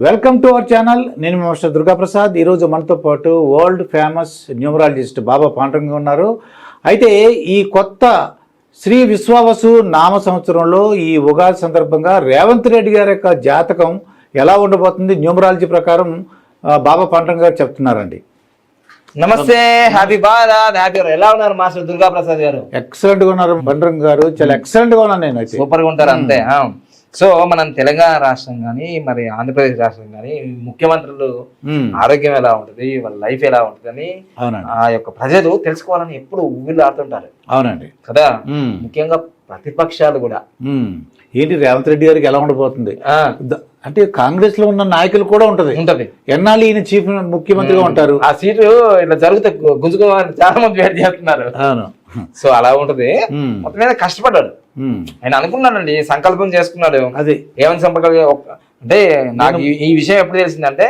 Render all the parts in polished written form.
Welcome to our channel. నేను mister Durgaprasad. ఈరోజు మనతో పాటు వరల్డ్ ఫేమస్ న్యూమరాలజిస్ట్ బాబా పాండురంగ ఉన్నారు. అయితే ఈ కొత్త శ్రీ విశ్వావసు నామ సంవత్సరంలో ఈ ఉగాది సందర్భంగా రేవంత్ రెడ్డి గారి యొక్క జాతకం ఎలా ఉండబోతుంది న్యూమరాలజీ ప్రకారం బాబా పాండురంగ గారు చెప్తున్నారండి. నమస్తే, హ్యాపీ భారత్, హ్యాపీ. ఎలా ఉన్నారు మాస్టర్ దుర్గాప్రసాద్ గారు? ఎక్సలెంట్ గా ఉన్నారు పాండురంగ గారు, చాలా ఎక్సలెంట్ గా ఉన్నాను నేను. అయితే సూపర్ గా ఉంటారు అంతే. సో మనం తెలంగాణ రాష్ట్రం కానీ మరి ఆంధ్రప్రదేశ్ రాష్ట్రం కానీ ముఖ్యమంత్రులు ఆరోగ్యం ఎలా ఉంటుంది, వాళ్ళ లైఫ్ ఎలా ఉంటుంది అని ఆ యొక్క ప్రజలు తెలుసుకోవాలని ఎప్పుడు ఊళ్ళో ఆడుతుంటారు. అవునండి కదా. ముఖ్యంగా ప్రతిపక్షాలు కూడా ఏంటి రేవంత్ రెడ్డి గారికి ఎలా ఉండబోతుంది అంటే కాంగ్రెస్ లో ఉన్న నాయకులు కూడా ఉంటది. ఎన్నాళ్ళు ఈయన చీఫ్ ముఖ్యమంత్రిగా ఉంటారు. ఆ సీటు ఇట్లా జరిగితే గుంజుకోవాలని చాలా మంది వెయిట్ చేస్తున్నారు. సో అలా ఉంటది. మొత్తం మీద కష్టపడ్డాడు ఆయన. అనుకున్నాడండి, సంకల్పం చేసుకున్నాడు. అది ఏమని సంకల్పం అంటే నాకు ఈ విషయం ఎప్పుడు తెలిసిందంటే,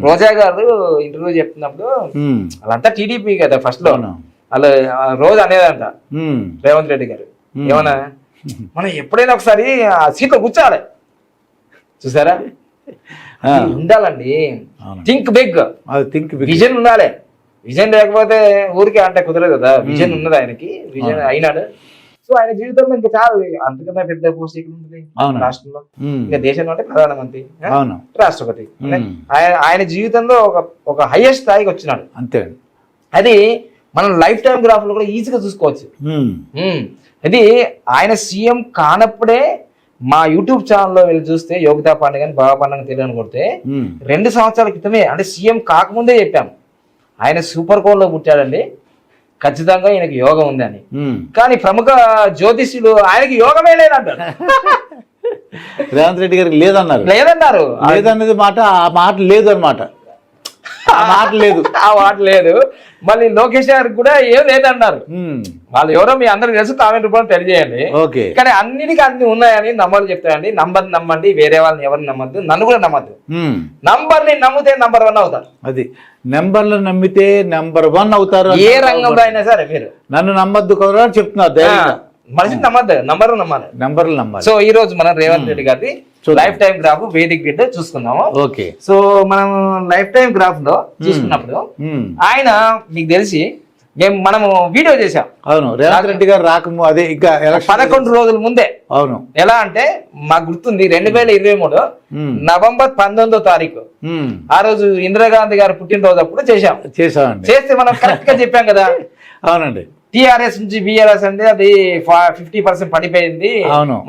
రోజా గారు ఇంటర్వ్యూ చెప్తున్నప్పుడు వాళ్ళంతా టీడీపీ కదా ఫస్ట్ లో, వాళ్ళు రోజు అనేదంట రేవంత్ రెడ్డి గారు ఏమన్నా, మనం ఎప్పుడైనా ఒకసారి ఆ సీట్లో కూర్చోవాలి, చూసారా, ఉండాలండి. థింక్ బిగ్, విజన్ ఉండాలి. విజన్ లేకపోతే ఊరికే అంటే కుదరదు కదా. విజన్ ఉన్నది ఆయనకి, విజన్ అయినాడు. సో ఆయన జీవితంలో ఇంకా చాలా అంతకన్నా పెద్ద పోస్ట్ ఇక్కడ ఉంటుంది రాష్ట్రంలో. ఇంకా దేశంలో అంటే ప్రధానమంత్రి, రాష్ట్రపతి. ఆయన జీవితంలో ఒక హైయెస్ట్ స్థాయికి వచ్చినాడు అంతే. అది మనం లైఫ్ టైం గ్రాఫ్ లో కూడా ఈజీగా చూసుకోవచ్చు. అది ఆయన సీఎం కానప్పుడే మా యూట్యూబ్ ఛానల్లో వెళ్ళి చూస్తే యోగితా పాండే కానీ బాబా పాండే తెలియని కొడితే 2 సంవత్సరాల క్రితమే, అంటే సీఎం కాకముందే చెప్పాం ఆయన సూపర్ కోల్లో పుట్టాడండి, ఖచ్చితంగా ఆయనకి యోగం ఉంది అని. కానీ ప్రముఖ జ్యోతిష్యులు ఆయనకి యోగమే లేదంటారు. రేవంత్ రెడ్డి గారికి లేదన్నారు. లేదన్నది మాట, ఆ మాట లేదు అన్నమాట. ఆ మాట లేదు. మళ్ళీ లోకేష్ గారికి కూడా ఏం లేదన్నారు. వాళ్ళు ఎవరో మీ అందరికి తెలుసు, కామెంట్ రూపంలో తెలియజేయండి. కానీ అన్నిటికీ అన్ని ఉన్నాయని నంబర్లు చెప్తాయండి. నంబర్ నమ్మండి, వేరే వాళ్ళని ఎవరిని నమ్మద్దు, నన్ను కూడా నమ్మద్దు. నంబర్ ని నమ్మితే నంబర్ 1 అవుతారు. అది నెంబర్లు నమ్మితే నెంబర్ 1 అవుతారు. ఏ రంగంలో అయినా సరే. మీరు నన్ను నమ్మద్దు కదా చెప్తున్నారు. మనిషిని నమ్మద్దు, నంబర్లు నమ్మాలి. సో ఈ రోజు మనం రేవంత్ రెడ్డి గారి లైఫ్ టైం గ్రాఫ్ వేదిక గ్రిడ్ చూసుకుందాము. ఓకే. సో మనం లైఫ్ టైం గ్రాఫ్ లో చూసుకున్నప్పుడు ఆయన మీకు తెలిసి మనము వీడియో చేసాం. అవును, రేవంత్ రెడ్డి గారు రాకము అదే ఇంకా 11 రోజుల ముందే. అవును. ఎలా అంటే మాకు గుర్తుంది 2023 నవంబర్ 19వ తారీఖు, ఆ రోజు ఇందిరాగాంధీ గారు పుట్టినరోజు అప్పుడు చేసామండి. చేస్తే మనం కరెక్ట్ గా చెప్పాం కదా. అవునండి. టిఆర్ఎస్ నుంచి బిఆర్ఎస్ అంటే అది 50% పడిపోయింది.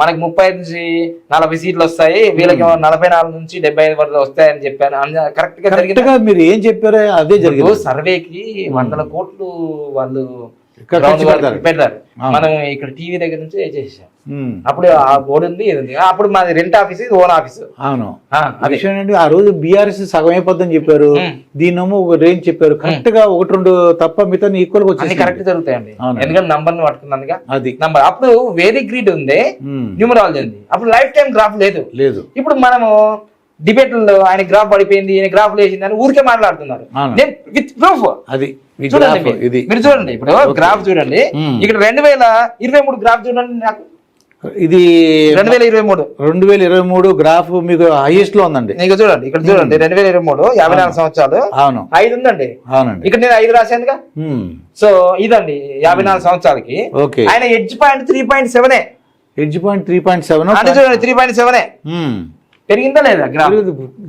మనకి 35 నుంచి 40 సీట్లు వస్తాయి, వీళ్ళకి 44 నుంచి 75 వరకు వస్తాయని చెప్పాను. కరెక్ట్ గా మీరు ఏం చెప్పారో అదే జరిగింది. సర్వేకి 100 కోట్లు వాళ్ళు పెడతారు. మనం ఇక్కడ టీవీ దగ్గర నుంచి చేసాం. అప్పుడు ఆ బోర్డు ఉంది, ఇది ఉంది. అప్పుడు మాది రెంట్ ఆఫీస్, ఇది ఓన్ ఆఫీస్. అవును. ఆ రోజు బీఆర్ఎస్ సగం అయిపోద్దని చెప్పారు, దీన్నేమో ఒక రేంజ్ చెప్పారు. కరెక్ట్ గా 1-2 తప్ప మిగతా ఈక్వల్ గా వచ్చి కరెక్ట్ జరుగుతాయండి. ఎందుకంటే నంబర్ ని పట్టుకున్నానుగా అది నంబర్. అప్పుడు వేదిక్ గ్రిడ్ ఉంది, న్యూమరాలజీ ఉంది. అప్పుడు లైఫ్ టైం గ్రాఫ్ లేదు. ఇప్పుడు మనము డిబేట్లో ఆయన గ్రాఫ్ పడిపోయింది, ఈయన గ్రాఫ్ లేచింది అని ఊరికే మాట్లాడుతున్నారు. With proof. అది చూడండి, మీరు చూడండి. ఇప్పుడు గ్రాఫ్ చూడండి, ఇక్కడ 2023 గ్రాఫ్ చూడండి. నాకు ఇది 2023 గ్రాఫ్ మీకు హైయెస్ట్ లో ఉందండి. మీకు చూడండి, ఇక్కడ చూడండి 2023 54 సంవత్సరాలు. అవును, 5 ఉందండి. అవునండి. ఇక్కడ నేను 5 రాశానుగా. సో ఇదండి 54 సంవత్సరాలకి ఆయన ఎడ్జ్ పాయింట్ 3.7. ఎడ్జ్ పాయింట్ 3.7 అంటే చూడండి 3.7 పెరిగిందా లేదా?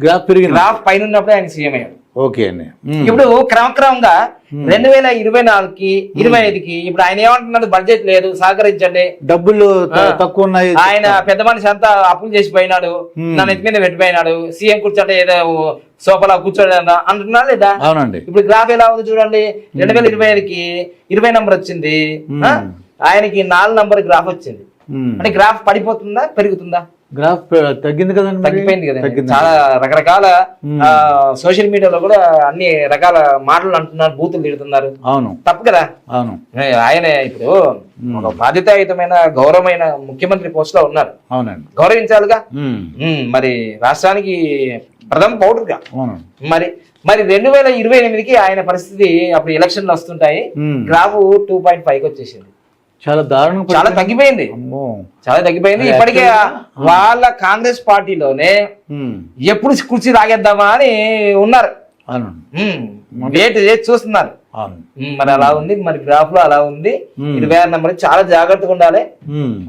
గ్రాఫ్ పెరిగింది. గ్రాఫ్ పైన ఉన్నప్పుడు ఆయన సీఎం అయ్యాడు. ఓకే అండి. ఇప్పుడు క్రమక్రమంగా 2024కి 25కి ఇప్పుడు ఆయన ఏమంటున్నాడు, బడ్జెట్ లేదు, సహకరించండి, డబ్బులు తక్కువ ఉన్నాయి. ఆయన పెద్ద మనిషి అంతా అప్పులు చేసి పోయినాడు, నన్ను ఎత్తి మీద పెట్టిపోయినాడు, సీఎం కూర్చోంటే ఏదో సోఫాలో కూర్చోలేదా అంటున్నాడు లేదా? అవునండి. ఇప్పుడు గ్రాఫ్ ఎలా ఉంది చూడండి. 2025కి 20 నంబర్ వచ్చింది, ఆయనకి 4 నంబర్ గ్రాఫ్ వచ్చింది. అంటే గ్రాఫ్ పడిపోతుందా పెరుగుతుందా? గ్రాఫ్ తగ్గింది కదండి, తగ్గిపోయింది కదా. చాలా రకరకాల సోషల్ మీడియాలో కూడా అన్ని రకాల మాటలు అంటున్నారు, బూతులు తిడుతున్నారు. అవును, తప్పు కదా. అవును. ఆయన ఇప్పుడు ఒక బాధ్యతాయుతమైన గౌరవమైన ముఖ్యమంత్రి పోస్ట్ లో ఉన్నారు. అవునండి, గౌరవించాలిగా. మరి రాష్ట్రానికి ప్రథమ పౌరుడుగా. మరి 2028కి ఆయన పరిస్థితి, అప్పుడు ఎలక్షన్లు వస్తుంటాయి, గ్రాఫ్ 2.5కి వచ్చేసింది. చాలా దారుణంగా చాలా తగ్గిపోయింది. అమ్మో. చాలా తగ్గిపోయింది. ఇప్పటికే వాళ్ళ కాంగ్రెస్ పార్టీలోనే ఎప్పుడు కుర్చీ తాగేద్దామా అని ఉన్నారు. వెయిట్ చేసి చూస్తున్నారు. మరి అలా ఉంది, మరి గ్రాఫ్ లో అలా ఉంది. 26 నెంబర్ చాలా జాగ్రత్తగా ఉండాలి.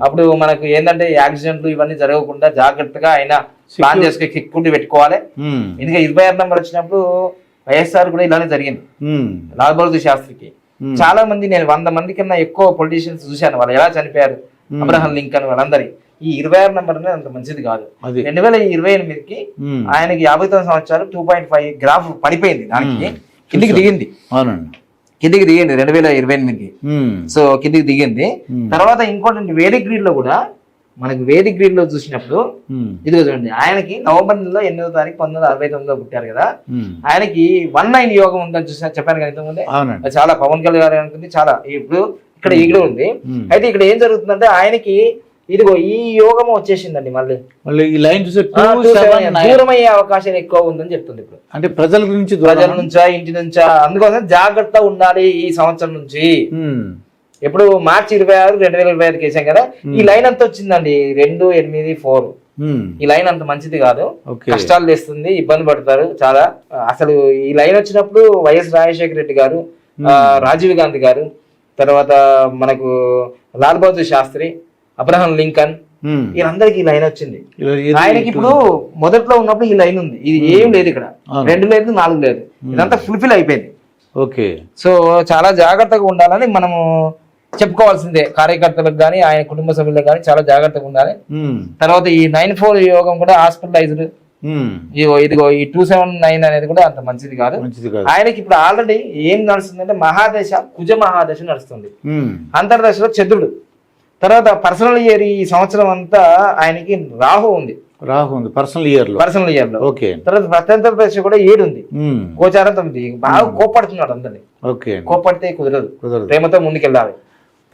అప్పుడు మనకు ఏంటంటే యాక్సిడెంట్లు ఇవన్నీ జరగకుండా జాగ్రత్తగా అయినా ప్లాన్ చేసుకుని కిక్కుండి పెట్టుకోవాలి. ఎందుకంటే 26 నెంబర్ వచ్చినప్పుడు వైఎస్ఆర్ కూడా ఇలానే జరిగింది. లాల్ బహదూర్ శాస్త్రికి చాలా మంది, నేను 100 మంది కన్నా ఎక్కువ పొలిటీషియన్స్ చూశాను, వాళ్ళు ఎలా చనిపోయారు. అబ్రహం లింకన్ వాళ్ళందరి ఈ 26 నెంబర్ అనేది అంత మంచిది కాదు. 2028కి ఆయనకి 59 సంవత్సరాలు 2.5 గ్రాఫ్ పడిపోయింది. దానికి కిందికి దిగింది. 2028కి. సో కిందికి దిగింది. తర్వాత ఇంకోటి వేదిక్ గ్రీడ్ లో కూడా మనకి వేదిక్ గ్రీడ్ లో చూసినప్పుడు ఇదిగో చూడండి, ఆయనకి నవంబర్ నెలలో 8వ తారీఖు 1969లో పుట్టారు కదా, ఆయనకి 19 యోగం ఉందని చూసిన చెప్పాను కదా ఇంతకుముందే. చాలా పవన్ కళ్యాణ్ గారు అనుకుంది చాలా. ఇప్పుడు ఇక్కడ ఈగడ ఉంది. అయితే ఇక్కడ ఏం జరుగుతుందంటే ఆయనకి ఇదిగో ఈ యోగం వచ్చేసిందండి. మళ్ళీ ఈ లైన్ దూరం అయ్యే అవకాశం ఎక్కువ ఉందని చెప్తుంది ఇప్పుడు. అంటే ప్రజల నుంచా ఇంటి నుంచా, అందుకోసం జాగ్రత్త ఉండాలి ఈ సంవత్సరం నుంచి. ఎప్పుడు మార్చి 26, 2025 వేసాం కదా, ఈ లైన్ అంతా వచ్చిందండి 2, 8, 4. ఈ లైన్ అంత మంచిది కాదు, కష్టాలు తెస్తుంది, ఇబ్బంది పడతారు చాలా. అసలు ఈ లైన్ వచ్చినప్పుడు వైఎస్ రాజశేఖర రెడ్డి గారు, రాజీవ్ గాంధీ గారు, తర్వాత మనకు లాల్ బహదూర్ శాస్త్రి, అబ్రహం లింకన్, వీళ్ళందరికి ఈ లైన్ వచ్చింది. ఆయనకి ఇప్పుడు మొదట్లో ఉన్నప్పుడు ఈ లైన్ ఉంది, ఇది ఏం లేదు ఇక్కడ, 2 లేదు 4 లేదు, ఇదంతా ఫుల్ఫిల్ అయిపోయింది. ఓకే. సో చాలా జాగ్రత్తగా ఉండాలని మనము చెప్పుకోవాల్సిందే. కార్యకర్తలకు కానీ ఆయన కుటుంబ సభ్యులకు కానీ చాలా జాగ్రత్తగా ఉండాలి. తర్వాత ఈ 9/4 యోగం కూడా హాస్పిటలైజ్డ్, ఇదిగో ఈ 279 అనేది కూడా అంత మంచిది కాదు. ఆయనకి ఇప్పుడు ఆల్రెడీ ఏం నడుస్తుందంటే మహాదశ, కుజ మహాదశ నడుస్తుంది. అంతర్దశలో చంద్రుడు. తర్వాత పర్సనల్ ఇయర్ ఈ సంవత్సరం అంతా ఆయనకి రాహు ఉంది. పర్సనల్ ఇయర్ లో. ఓకే. తర్వాత ప్రత్యంతర దశ కూడా 7 ఉంది. గోచారం 9. బాగా కోపడుతున్నాడు అందరినీ. కోపడితే కుదరదు, ప్రేమతో ముందుకెళ్ళాలి.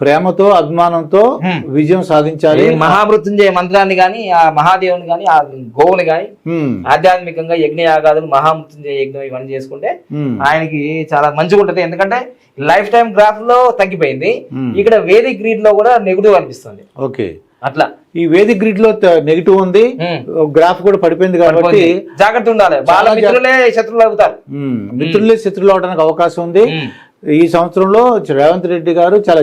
ప్రేమతో అభిమానంతో విజయం సాధించాలి. మహామృత్యుంజయ మంత్రాన్ని గాని, ఆ మహాదేవుని గాని, ఆ గోవుని గాని ఆధ్యాత్మికంగా యజ్ఞయాగాదులు, మహామృత్యుంజయ యజ్ఞం ఇవన్నీ చేసుకుంటే ఆయనకి చాలా మంచిగా ఉంటది. ఎందుకంటే లైఫ్ టైం గ్రాఫ్ లో తగ్గిపోయింది, ఇక్కడ వేదిక్ గ్రీడ్ లో కూడా నెగిటివ్ అనిపిస్తుంది. ఓకే. అట్లా ఈ వేదిక్ గ్రిడ్ లో నెగిటివ్ ఉంది, గ్రాఫ్ కూడా పడిపోయింది కాబట్టి జాగ్రత్త ఉండాలి. వాళ్ళ మిత్రులే శత్రువులు అవుతారు, మిత్రులే శత్రువులు అవడానికి అవకాశం ఉంది. ఈ సంవత్సరంలో రేవంత్ రెడ్డి గారు చాలా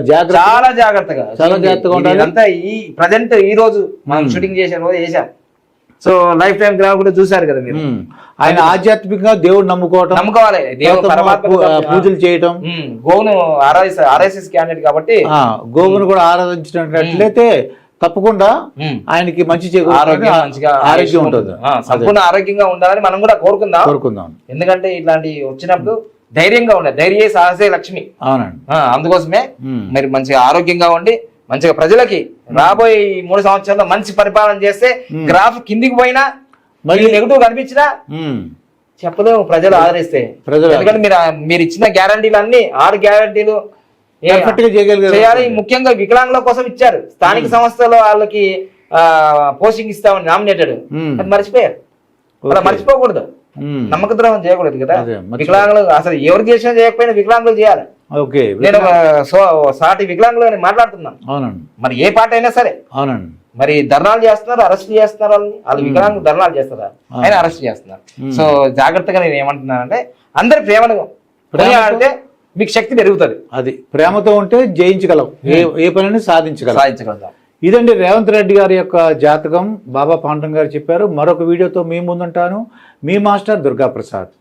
జాగ్రత్తగా ఉండాలి. అంతా ఈ ప్రజెంట్ ఈ రోజు మనం షూటింగ్ చేసే రోజు చేశారు. సో లైఫ్ టైం గ్రాఫ్ కూడా చూసారు కదా మీరు. ఆయన ఆధ్యాత్మికంగా దేవుడు నమ్ముకోవాలి, పూజలు చేయటం, గోవును ఆర్ఎస్ఎస్ క్యాండిడేట్ కాబట్టి గోవును కూడా ఆరాధించినట్లయితే తప్పకుండా ఆయనకి మంచి ఆరోగ్యం ఉంటుంది, సంపూర్ణ ఆరోగ్యంగా ఉండాలని మనం కూడా కోరుకుందాం. ఎందుకంటే ఇట్లాంటి వచ్చినప్పుడు ధైర్యంగా ఉండాలి. ధైర్య సాహసే లక్ష్మి. అవునండి. అందుకోసమే మరి మంచిగా ఆరోగ్యంగా ఉండి మంచిగా ప్రజలకి రాబోయే 3 సంవత్సరాల్లో మంచి పరిపాలన చేస్తే గ్రాఫ్ కిందికి పోయినా మళ్ళీ నెగిటివ్ కనిపించినా చెప్పలేము, ప్రజలు ఆదరిస్తే. ఎందుకంటే మీరు ఇచ్చిన గ్యారంటీలు అన్ని 6 గ్యారంటీలు చేయాలి. ముఖ్యంగా వికలాంగుల కోసం ఇచ్చారు. స్థానిక సంస్థలో వాళ్ళకి పోస్టింగ్ ఇస్తామని నామినేటెడ్, అది మర్చిపోయారు. అలా మర్చిపోకూడదు, నమ్మక ద్రోహం చేయకూడదు కదా. వికలాంగులు అసలు ఎవరు చేసినా చేయకపోయినా వికలాంగులు చేయాలి. నేను సాటి వికలాంగులు అని మాట్లాడుతున్నాను. మరి ఏ పార్టీ అయినా సరే. మరి ధర్నాలు చేస్తున్నారు, అరెస్ట్ చేస్తున్నారు వాళ్ళని. వాళ్ళు వికలాంగులు ధర్నాలు చేస్తారా, ఆయన అరెస్ట్ చేస్తున్నారు. సో జాగ్రత్తగా నేను ఏమంటున్నానంటే అందరి ప్రేమను ఆడితే మీకు శక్తి పెరుగుతుంది. అది ప్రేమతో ఉంటే జయించగలం, ఏ పనిని సాధించగలం. ఇదండి రేవంత్ రెడ్డి గారి యొక్క జాతకం. బాబా పాండురంగ గారు చెప్పారు. మరొక వీడియోతో మీ ముందుంటాను. మీ మాస్టర్ దుర్గాప్రసాద్.